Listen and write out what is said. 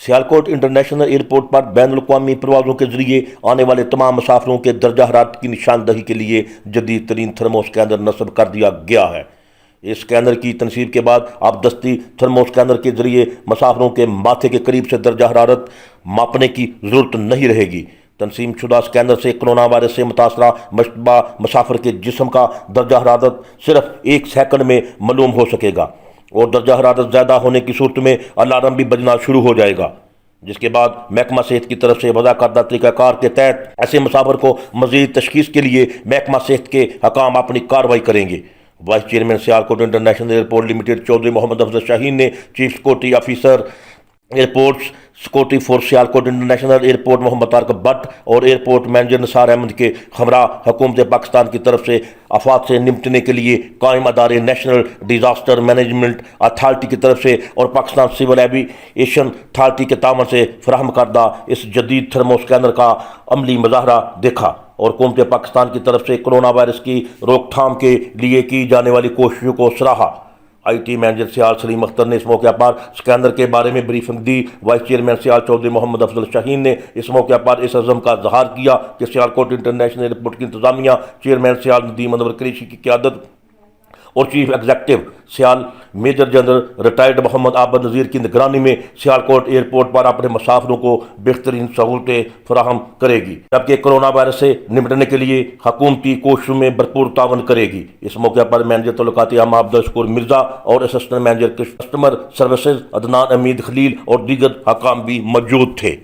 Sialkot international airport पर ban अवी परवाज़ों के जरिए आने वाले तमाम मुसाफिरों के दर्जा हरारत की निशानदही के लिए जदीद तरीन थर्मो स्कैनर नस्ब कर दिया गया है। इस स्कैनर की तनसीब के बाद अब दस्ती थर्मो स्कैनर के जरिए मुसाफिरों के माथे के करीब से दर्जा हरारत मापने की ज़रूरत नहीं रहेगी। तनसीम शुदा स्कैनर से कोरोना वायरस से मुतासरा मशतबा मुसाफिर के जिस्म का दर्जा हरारत सिर्फ 1 सेकंड में मालूम हो सकेगा और दर्जा हरारत ज़्यादा होने की सूरत में अलार्म भी बजना शुरू हो जाएगा, जिसके बाद महकमा सेहत की तरफ से वज़ा करदा तरीक़ाकार के तहत ऐसे मुसाफिर को मज़ीद तशख़ीस के लिए महकमा सेहत के हकाम अपनी कार्रवाई करेंगे। Vice chairman Sialkot international airport limited Chaudhry Mohammad Afzal Shaheen ने chief security officer airports security for Sialkot international airport Mohammad Tariq Bhatt और एयरपोर्ट मैनेजर निसार अहमद के हमरा हुकूमत पाकिस्तान की तरफ से आफात से निपटने के लिए कायम अदारे नेशनल डिज़ास्टर मैनेजमेंट अथॉरिटी की तरफ से और पाकिस्तान सिविल एविएशन अथॉरिटी के तामन से फराहम करदा इस जदीद थर्मो स्कैनर का अमली मुजाहरा देखा और हुकूमत पाकिस्तान की तरफ से कोरोना वायरस की रोकथाम के लिए की जाने वाली कोशिशों को सराहा। IT मैनेजर सियाल सलीम अख्तर ने इस मौके पर स्कैनर के बारे में ब्रीफिंग दी। वाइस चेयरमैन सियाल चौधरी मोहम्मद अफजल शाहीन ने इस मौके पर इस अज़म का इज़हार किया कि सियालकोट इंटरनेशनल एयरपोर्ट की इंतजामिया चेयरमैन सियाल नदीम अनवर कुरैशी की क़यादत और चीफ एग्जीक्यूटिव सियाल मेजर जनरल रिटायर्ड मोहम्मद आबद नज़ीर की निगरानी में सियालकोट एयरपोर्ट पर अपने मुसाफिरों को बेहतरीन सहूलतें फराहम करेगी, जबकि कोरोना वायरस से निपटने के लिए हुकूमती कोशिशों में भरपूर तावन करेगी। इस मौके पर मैनेजर तल्लुकात आमा अब्दुल शकूर मिर्जा और assistant manager customer services Adnan Hameed Khalil और दीगर हकाम भी मौजूद थे।